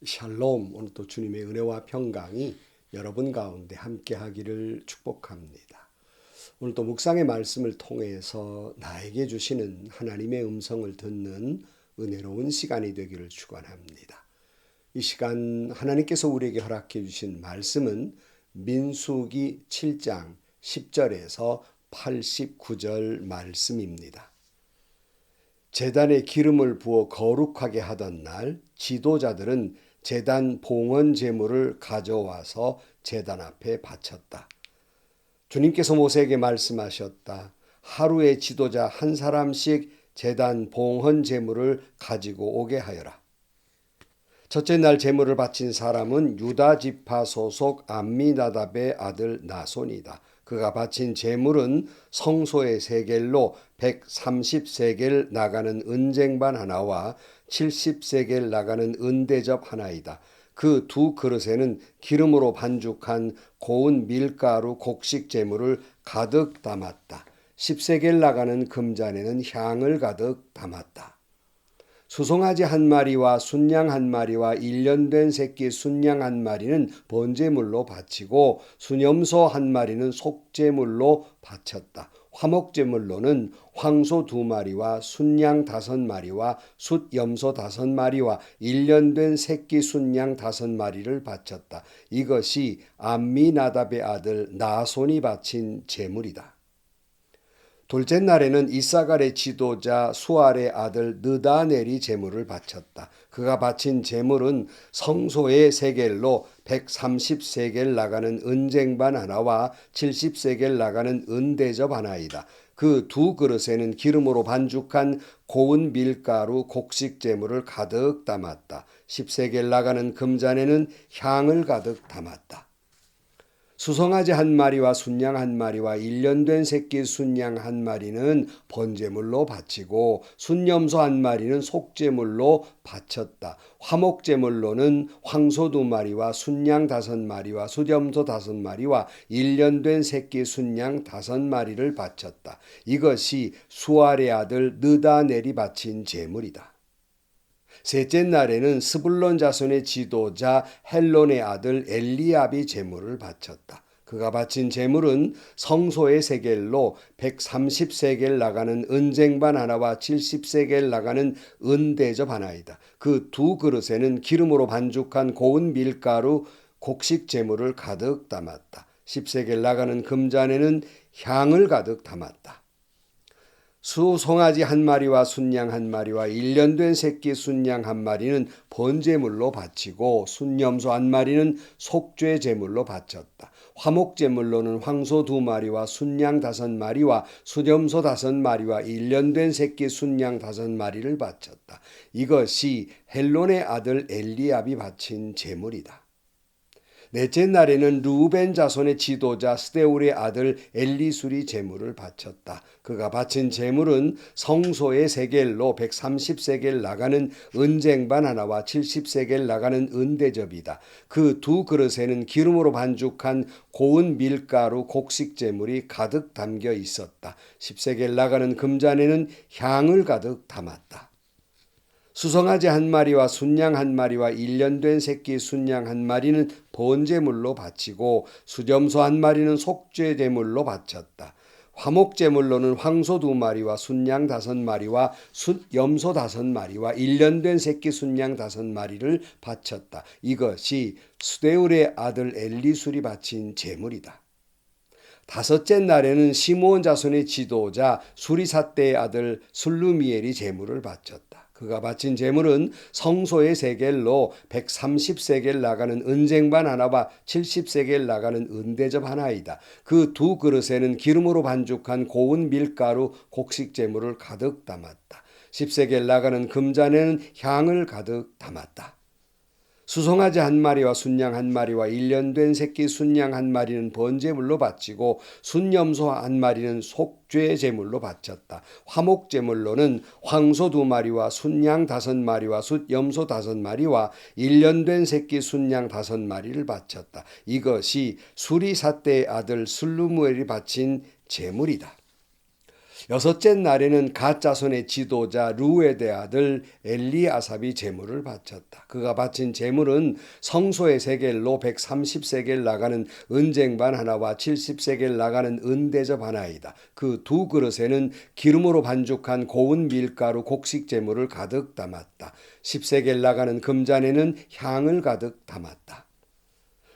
샬롬. 오늘 또 주님의 은혜와 평강이 여러분 가운데 함께 하기를 축복합니다. 오늘 또 묵상의 말씀을 통해서 나에게 주시는 하나님의 음성을 듣는 은혜로운 시간이 되기를 축원합니다. 이 시간 하나님께서 우리에게 허락해 주신 말씀은 민수기 7장 10절에서 89절 말씀입니다. 제단에 기름을 부어 거룩하게 하던 날 지도자들은 제단 봉헌 제물을 가져와서 제단 앞에 바쳤다. 주님께서 모세에게 말씀하셨다. 하루에 지도자 한 사람씩 제단 봉헌 제물을 가지고 오게 하여라. 첫째 날 제물을 바친 사람은 유다 지파 소속 암미나답의 아들 나손이다. 그가 바친 제물은 성소의 세겔로 130세겔 나가는 은쟁반 하나와 70세겔 나가는 은대접 하나이다. 그 두 그릇에는 기름으로 반죽한 고운 밀가루 곡식 제물을 가득 담았다. 10세겔 나가는 금잔에는 향을 가득 담았다. 수송아지 한 마리와 순양 한 마리와 1년 된 새끼 순양 한 마리는 번제물로 바치고 수념소 한 마리는 속제물로 바쳤다. 화목제물로는 황소 2마리와 순양 5마리와 숫염소 5마리와 1년 된 새끼 순양 5마리를 바쳤다. 이것이 암미나답의 아들 나손이 바친 제물이다. 둘째 날에는 이사갈의 지도자 수알의 아들 느다넬이 제물을 바쳤다. 그가 바친 제물은 성소의 세겔로 130세겔 나가는 은쟁반 하나와 70세겔 나가는 은대접 하나이다. 그 두 그릇에는 기름으로 반죽한 고운 밀가루 곡식 제물을 가득 담았다. 10세겔 나가는 금잔에는 향을 가득 담았다. 수송아지 한 마리와 순양 한 마리와 1년 된 새끼 순양 한 마리는 번제물로 바치고 순염소 한 마리는 속제물로 바쳤다. 화목제물로는 황소 2마리와 순양 5마리와 숫염소 5마리와 1년 된 새끼 순양 5마리를 바쳤다. 이것이 수알의 아들 느다넬이 바친 제물이다. 셋째 날에는 스불론 자손의 지도자 헬론의 아들 엘리압이 제물을 바쳤다. 그가 바친 제물은 성소의 세겔로 130세겔 나가는 은쟁반 하나와 70세겔 나가는 은대접 하나이다. 그 두 그릇에는 기름으로 반죽한 고운 밀가루 곡식 제물을 가득 담았다. 10세겔 나가는 금잔에는 향을 가득 담았다. 수송아지 한 마리와 순양 한 마리와 1년 된 새끼 순양 한 마리는 번제물로 바치고 순염소 한 마리는 속죄 제물로 바쳤다. 화목제물로는 황소 2마리와 순양 5마리와 숫염소 5마리와 1년 된 새끼 순양 5마리를 바쳤다. 이것이 헬론의 아들 엘리압이 바친 제물이다. 넷째 날에는 루벤 자손의 지도자 스데울의 아들 엘리술이 제물을 바쳤다. 그가 바친 제물은 성소의 세겔로 130세겔 나가는 은쟁반 하나와 70세겔 나가는 은대접이다. 그 두 그릇에는 기름으로 반죽한 고운 밀가루 곡식 제물이 가득 담겨 있었다. 10세겔 나가는 금잔에는 향을 가득 담았다. 수송아지 한 마리와 순양 한 마리와 1년 된 새끼 순양 한 마리는 번제물로 바치고 수점소 한 마리는 속죄제물로 바쳤다. 화목제물로는 황소 2마리와 순양 5마리와 숫염소 5마리와 1년 된 새끼 순양 5마리를 바쳤다. 이것이 스데울의 아들 엘리술이 바친 제물이다. 다섯째 날에는 시므온 자손의 지도자 수리삿대의 아들 슬루미엘이 제물을 바쳤다. 그가 바친 제물은 성소의 세겔로 130세겔 나가는 은쟁반 하나와 70세겔 나가는 은대접 하나이다. 그 두 그릇에는 기름으로 반죽한 고운 밀가루 곡식 제물을 가득 담았다. 10세겔 나가는 금잔에는 향을 가득 담았다. 수송아지 한 마리와 순양 한 마리와 1년 된 새끼 순양 한 마리는 번제물로 바치고 순염소 한 마리는 속죄 제물로 바쳤다. 화목제물로는 황소 2마리와 순양 5마리와 숫염소 5마리와 1년 된 새끼 순양 5마리를 바쳤다. 이것이 수리삿대의 아들 슬루무엘이 바친 제물이다. 여섯째 날에는 갓 자손의 지도자 루에데 아들 엘리아삽이 제물을 바쳤다. 그가 바친 제물은 성소의 세겔로 130세겔 나가는 은쟁반 하나와 70세겔 나가는 은대접 하나이다. 그 두 그릇에는 기름으로 반죽한 고운 밀가루 곡식 제물을 가득 담았다. 10세겔 나가는 금잔에는 향을 가득 담았다.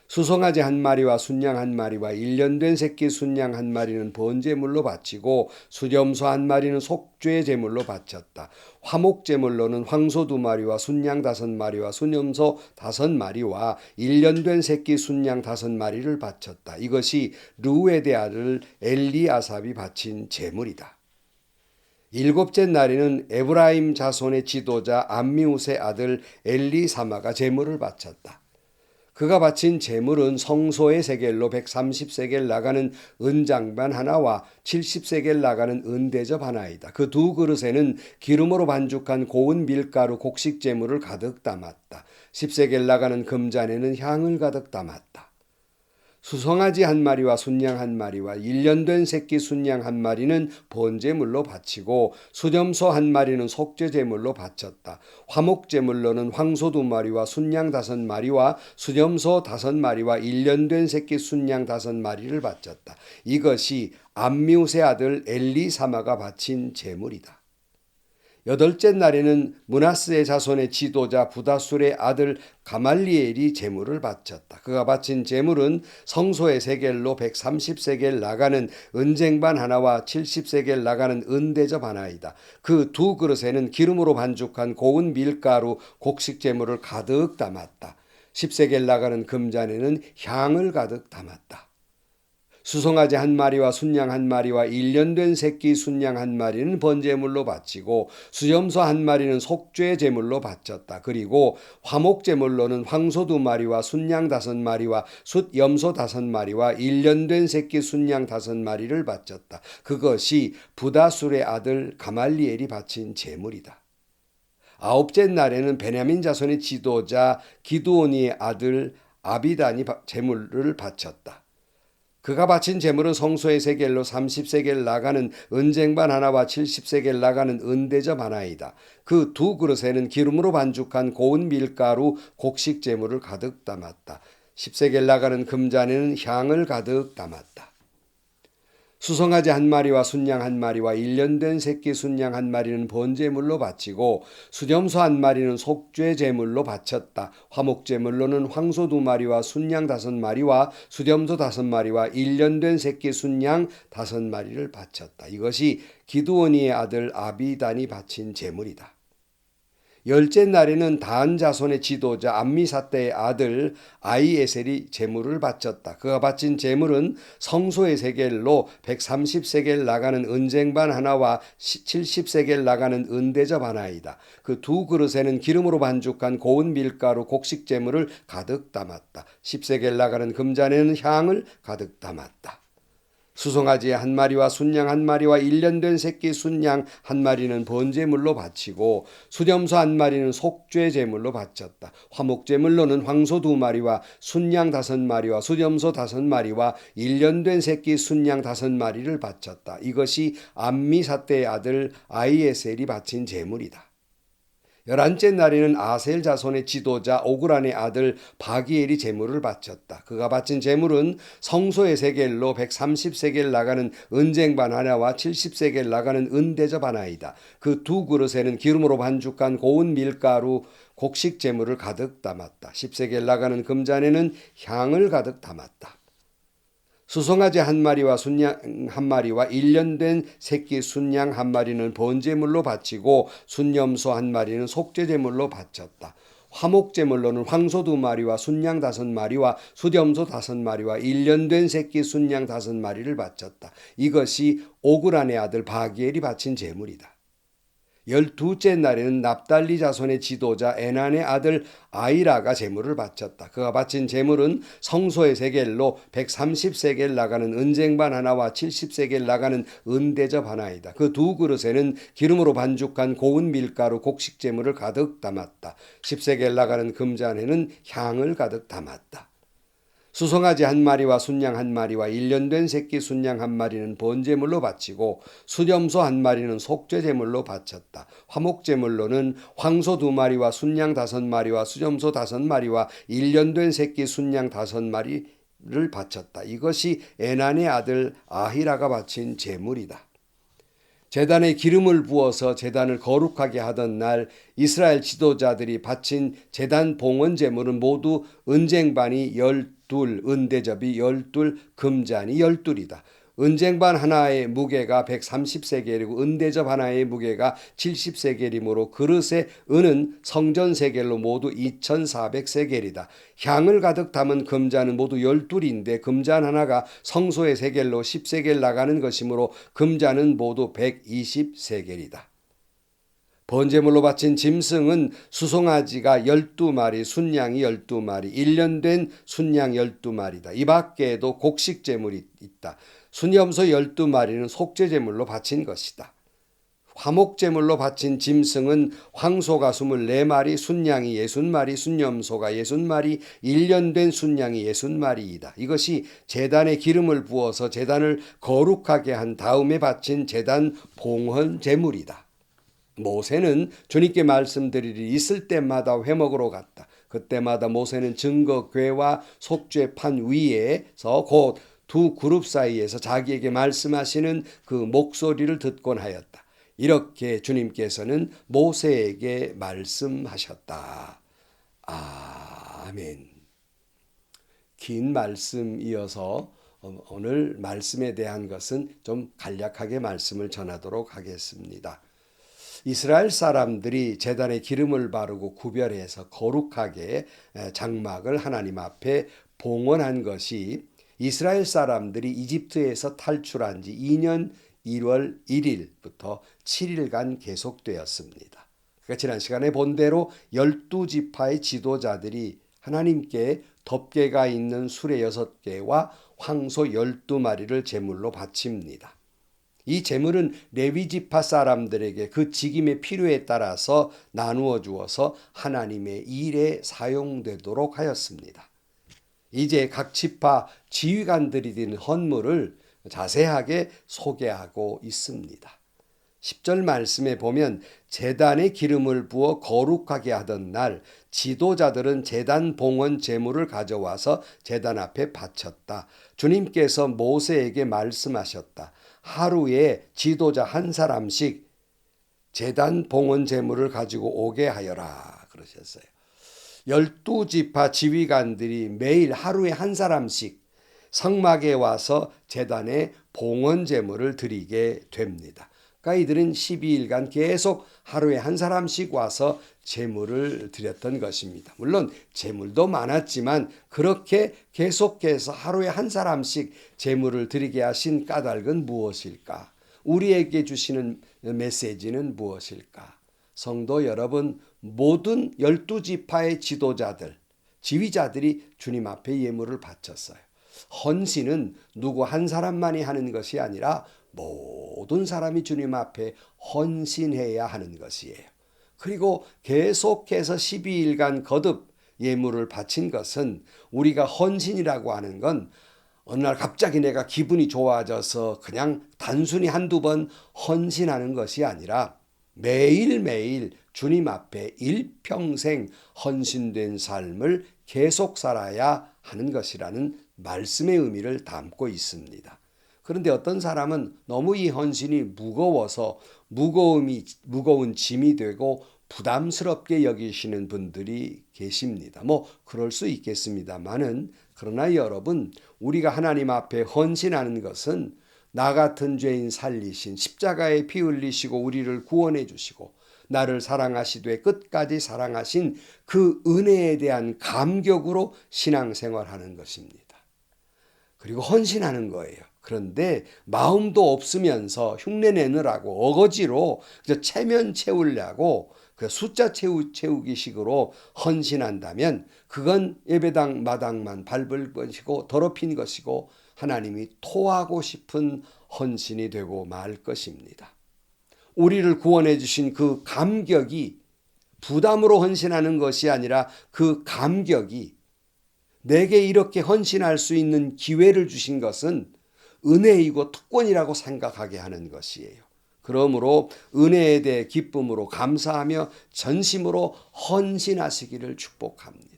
수송아지 한 마리와 순양 한 마리와 1년 된 새끼 순양 한 마리는 번제물로 바치고 수염소 한 마리는 속죄 제물로 바쳤다. 화목 제물로는 황소 2마리와 순양 5마리와 수염소 5마리와 1년 된 새끼 순양 5마리를 바쳤다. 이것이 루에데 아들 엘리아삽이 바친 제물이다. 일곱째 날에는 에브라임 자손의 지도자 암미우스의 아들 엘리사마가 제물을 바쳤다. 그가 바친 제물은 성소의 세겔로 130세겔 나가는 은장반 하나와 70세겔 나가는 은대접 하나이다. 그 두 그릇에는 기름으로 반죽한 고운 밀가루 곡식 제물을 가득 담았다. 10세겔 나가는 금잔에는 향을 가득 담았다. 수송아지 한 마리와 순양 한 마리와 1년 된 새끼 순양 한 마리는 번제물로 바치고 수염소 한 마리는 속죄제물로 바쳤다. 화목제물로는 황소 2마리와 순양 5마리와 수염소 5마리와 1년 된 새끼 순양 5마리를 바쳤다. 이것이 암미우스의 아들 엘리사마가 바친 제물이다. 여덟째 날에는 므낫스의 자손의 지도자 부다술의 아들 가말리엘이 제물을 바쳤다. 그가 바친 제물은 성소의 세겔로 130세겔 나가는 은쟁반 하나와 70세겔 나가는 은대접 하나이다. 그 두 그릇에는 기름으로 반죽한 고운 밀가루 곡식 제물을 가득 담았다. 10세겔 나가는 금잔에는 향을 가득 담았다. 수송아지 한 마리와 순양 한 마리와 1년 된 새끼 순양 한 마리는 번제물로 바치고 수염소 한 마리는 속죄 제물로 바쳤다. 그리고 화목 제물로는 황소 2마리와 순양 5마리와 숫염소 5마리와 1년 된 새끼 순양 5마리를 바쳤다. 그것이 부다술의 아들 가말리엘이 바친 제물이다. 아홉째 날에는 베냐민 자손의 지도자 기드온이의 아들 아비단이 제물을 바쳤다. 그가 바친 제물은 성소의 세겔로 30세겔 나가는 은쟁반 하나와 70세겔 나가는 은대접 하나이다. 그 두 그릇에는 기름으로 반죽한 고운 밀가루 곡식 제물을 가득 담았다. 10세겔 나가는 금잔에는 향을 가득 담았다. 수송아지 한 마리와 순양 한 마리와 1년 된 새끼 순양 한 마리는 번제물로 바치고 수염소 한 마리는 속죄 제물로 바쳤다. 화목 제물로는 황소 2마리와 순양 5마리와 수염소 5마리와 1년 된 새끼 순양 5마리를 바쳤다. 이것이 기드온이의 아들 아비단이 바친 제물이다. 열째 날에는 단 자손의 지도자 암미사대의 아들 아이에셀이 제물을 바쳤다. 그가 바친 제물은 성소의 세겔로 130세겔 나가는 은쟁반 하나와 70세겔 나가는 은대접 하나이다. 그 두 그릇에는 기름으로 반죽한 고운 밀가루 곡식 제물을 가득 담았다. 10세겔 나가는 금잔에는 향을 가득 담았다. 수송아지 한 마리와 순양 한 마리와 1년 된 새끼 순양 한 마리는 번제물로 바치고 수염소 한 마리는 속죄 제물로 바쳤다. 화목 제물로는 황소 2마리와 순양 5마리와 수염소 5마리와 1년 된 새끼 순양 5마리를 바쳤다. 이것이 암미사대의 아들 아이에셀이 바친 제물이다. 11째 날에는 아셀 자손의 지도자 오그란의 아들 바기엘이 제물을 바쳤다. 그가 바친 제물은 성소의 세겔로 130세겔 나가는 은쟁반 하나와 70세겔 나가는 은대접 하나이다. 그 두 그릇에는 기름으로 반죽한 고운 밀가루 곡식 제물을 가득 담았다. 10세겔 나가는 금잔에는 향을 가득 담았다. 수송아지 한 마리와 순양 한 마리와 1년 된 새끼 순양 한 마리는 번제물로 바치고 순염소 한 마리는 속죄제물로 바쳤다. 화목제물로는 황소 2마리와 순양 5마리와 수염소 5마리와 1년 된 새끼 순양 5마리를 바쳤다. 이것이 오그란의 아들 바기엘이 바친 제물이다. 12째 날에는 납달리 자손의 지도자 에난의 아들 아이라가 제물을 바쳤다. 그가 바친 제물은 성소의 세겔로 130세겔 나가는 은쟁반 하나와 70세겔 나가는 은대접 하나이다. 그 두 그릇에는 기름으로 반죽한 고운 밀가루 곡식 제물을 가득 담았다. 10세겔 나가는 금잔에는 향을 가득 담았다. 수송아지 한 마리와 순양 한 마리와 1년 된 새끼 순양 한 마리는 번제물로 바치고 수염소 한 마리는 속죄제물로 바쳤다. 화목제물로는 황소 2마리와 순양 5마리와 수염소 5마리와 1년 된 새끼 순양 5마리를 바쳤다. 이것이 에난의 아들 아히라가 바친 제물이다. 제단에 기름을 부어서 제단을 거룩하게 하던 날 이스라엘 지도자들이 바친 제단 봉헌 제물은 모두 은쟁반이 12, 은대접이 12, 금잔이 12이다. 은쟁반 하나의 무게가 130세겔이고 은대접 하나의 무게가 70세겔이므로 그릇의 은은 성전 세겔로 모두 2400세겔이다. 향을 가득 담은 금잔은 모두 12인데 금잔 하나가 성소의 세겔로 10세겔 나가는 것이므로 금잔은 모두 120세겔이다. 번제물로 바친 짐승은 수송아지가 12마리, 순양이 12마리, 1년 된 순양 12마리다. 이 밖에도 곡식제물이 있다. 순염소 12마리는 속죄제물로 바친 것이다. 화목제물로 바친 짐승은 황소가 24마리, 순양이 60마리, 순염소가 60마리, 1년 된 순양이 60마리이다. 이것이 제단에 기름을 부어서 제단을 거룩하게 한 다음에 바친 제단 봉헌 제물이다. 모세는 주님께 말씀드리리 있을 때마다 회목으로 갔다. 그때마다 모세는 증거궤와 속죄판 위에서 곧 두 그룹 사이에서 자기에게 말씀하시는 그 목소리를 듣곤 하였다. 이렇게 주님께서는 모세에게 말씀하셨다. 아멘. 긴 말씀이어서 오늘 말씀에 대한 것은 좀 간략하게 말씀을 전하도록 하겠습니다. 이스라엘 사람들이 제단에 기름을 바르고 구별해서 거룩하게 장막을 하나님 앞에 봉헌한 것이 이스라엘 사람들이 이집트에서 탈출한 지 2년 1월 1일부터 7일간 계속되었습니다. 그러니까 지난 시간에 본 대로 12지파의 지도자들이 하나님께 덮개가 있는 수레 6개와 황소 12마리를 제물로 바칩니다. 이 제물은 레위지파 사람들에게 그 직임의 필요에 따라서 나누어 주어서 하나님의 일에 사용되도록 하였습니다. 이제 각 지파 지휘관들이 드린 헌물을 자세하게 소개하고 있습니다. 10절 말씀에 보면 제단에 기름을 부어 거룩하게 하던 날 지도자들은 제단 봉헌 제물을 가져와서 제단 앞에 바쳤다. 주님께서 모세에게 말씀하셨다. 하루에 지도자 한 사람씩 제단 봉헌 제물을 가지고 오게 하여라 그러셨어요. 12지파 지휘관들이 매일 하루에 한 사람씩 성막에 와서 제단에 봉헌 제물을 드리게 됩니다. 그러니까 이들은 12일간 계속 하루에 한 사람씩 와서 제물을 드렸던 것입니다. 물론 제물도 많았지만 그렇게 계속해서 하루에 한 사람씩 제물을 드리게 하신 까닭은 무엇일까? 우리에게 주시는 메시지는 무엇일까? 성도 여러분, 모든 12지파의 지도자들, 지휘자들이 주님 앞에 예물을 바쳤어요. 헌신은 누구 한 사람만이 하는 것이 아니라 모든 사람이 주님 앞에 헌신해야 하는 것이에요. 그리고 계속해서 12일간 거듭 예물을 바친 것은 우리가 헌신이라고 하는 건 어느 날 갑자기 내가 기분이 좋아져서 그냥 단순히 한두 번 헌신하는 것이 아니라 매일매일 주님 앞에 일평생 헌신된 삶을 계속 살아야 하는 것이라는 말씀의 의미를 담고 있습니다. 그런데 어떤 사람은 너무 이 헌신이 무거워서 무거운 짐이 되고 부담스럽게 여기시는 분들이 계십니다. 그럴 수 있겠습니다만은 그러나 여러분, 우리가 하나님 앞에 헌신하는 것은 나 같은 죄인 살리신 십자가에 피 흘리시고 우리를 구원해 주시고 나를 사랑하시되 끝까지 사랑하신 그 은혜에 대한 감격으로 신앙생활하는 것입니다. 그리고 헌신하는 거예요. 그런데 마음도 없으면서 흉내 내느라고 어거지로 체면 채우려고 숫자 채우기 식으로 헌신한다면 그건 예배당 마당만 밟을 것이고 더럽힌 것이고 하나님이 토하고 싶은 헌신이 되고 말 것입니다. 우리를 구원해 주신 그 감격이 부담으로 헌신하는 것이 아니라 그 감격이 내게 이렇게 헌신할 수 있는 기회를 주신 것은 은혜이고 특권이라고 생각하게 하는 것이에요. 그러므로 은혜에 대해 기쁨으로 감사하며 전심으로 헌신하시기를 축복합니다.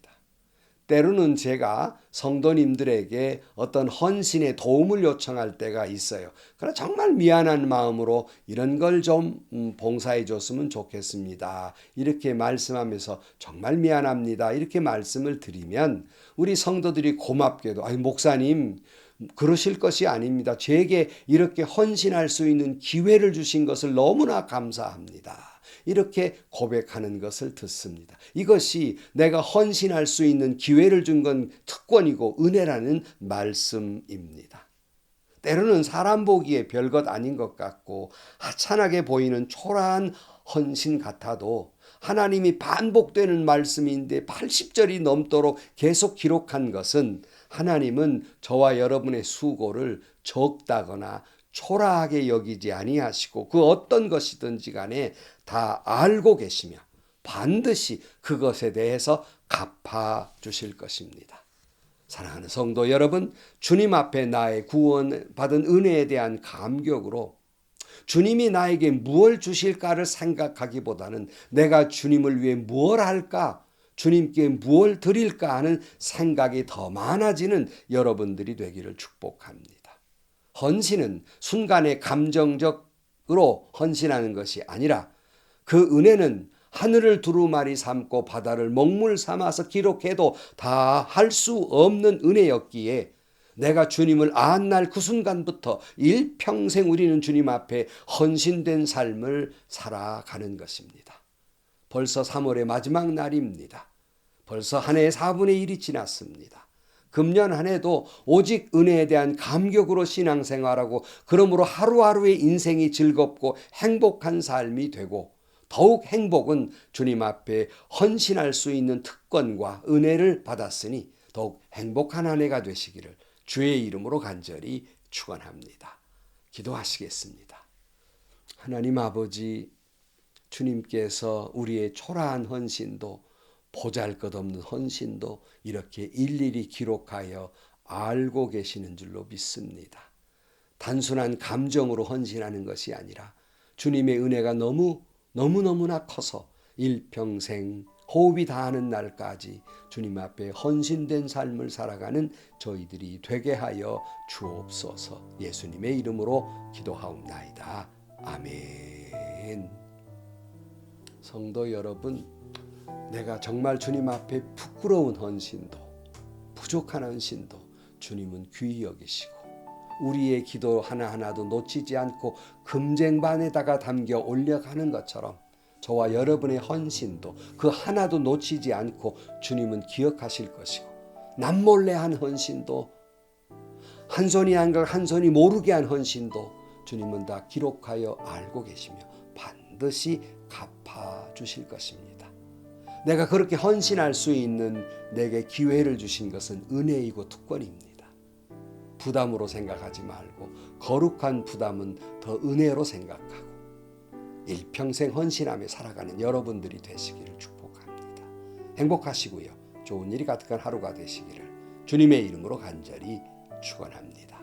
때로는 제가 성도님들에게 어떤 헌신의 도움을 요청할 때가 있어요. 그러나 정말 미안한 마음으로 이런 걸 좀 봉사해 줬으면 좋겠습니다. 이렇게 말씀하면서 정말 미안합니다. 이렇게 말씀을 드리면 우리 성도들이 고맙게도 목사님 그러실 것이 아닙니다. 제게 이렇게 헌신할 수 있는 기회를 주신 것을 너무나 감사합니다. 이렇게 고백하는 것을 듣습니다. 이것이 내가 헌신할 수 있는 기회를 준 건 특권이고 은혜라는 말씀입니다. 때로는 사람 보기에 별것 아닌 것 같고 하찮게 보이는 초라한 헌신 같아도 하나님이 반복되는 말씀인데 80절이 넘도록 계속 기록한 것은 하나님은 저와 여러분의 수고를 적다거나 초라하게 여기지 아니하시고 그 어떤 것이든지 간에 다 알고 계시며 반드시 그것에 대해서 갚아 주실 것입니다. 사랑하는 성도 여러분, 주님 앞에 나의 구원받은 은혜에 대한 감격으로 주님이 나에게 무엇을 주실까를 생각하기보다는 내가 주님을 위해 무엇을 할까, 주님께 무엇을 드릴까 하는 생각이 더 많아지는 여러분들이 되기를 축복합니다. 헌신은 순간의 감정적으로 헌신하는 것이 아니라 그 은혜는 하늘을 두루마리 삼고 바다를 먹물 삼아서 기록해도 다 할 수 없는 은혜였기에 내가 주님을 안 날 그 순간부터 일평생 우리는 주님 앞에 헌신된 삶을 살아가는 것입니다. 벌써 3월의 마지막 날입니다. 벌써 한 해의 4분의 1이 지났습니다. 금년 한 해도 오직 은혜에 대한 감격으로 신앙생활하고 그러므로 하루하루의 인생이 즐겁고 행복한 삶이 되고 더욱 행복은 주님 앞에 헌신할 수 있는 특권과 은혜를 받았으니 더욱 행복한 한 해가 되시기를 주의 이름으로 간절히 축원합니다. 기도하시겠습니다. 하나님 아버지, 주님께서 우리의 초라한 헌신도 보잘것없는 헌신도 이렇게 일일이 기록하여 알고 계시는 줄로 믿습니다. 단순한 감정으로 헌신하는 것이 아니라 주님의 은혜가 너무너무나 커서 일평생 호흡이 닿는 날까지 주님 앞에 헌신된 삶을 살아가는 저희들이 되게 하여 주옵소서. 예수님의 이름으로 기도하옵나이다. 아멘. 성도 여러분, 내가 정말 주님 앞에 부끄러운 헌신도 부족한 헌신도 주님은 귀히 여기시고 우리의 기도 하나하나도 놓치지 않고 금쟁반에다가 담겨 올려가는 것처럼 저와 여러분의 헌신도 그 하나도 놓치지 않고 주님은 기억하실 것이고 남몰래 한 헌신도 한 손이 한 걸 한 손이 모르게 한 헌신도 주님은 다 기록하여 알고 계시며 반드시 갚아주실 것입니다. 내가 그렇게 헌신할 수 있는 내게 기회를 주신 것은 은혜이고 특권입니다. 부담으로 생각하지 말고 거룩한 부담은 더 은혜로 생각하고 일평생 헌신하며 살아가는 여러분들이 되시기를 축복합니다. 행복하시고요. 좋은 일이 가득한 하루가 되시기를 주님의 이름으로 간절히 축원합니다.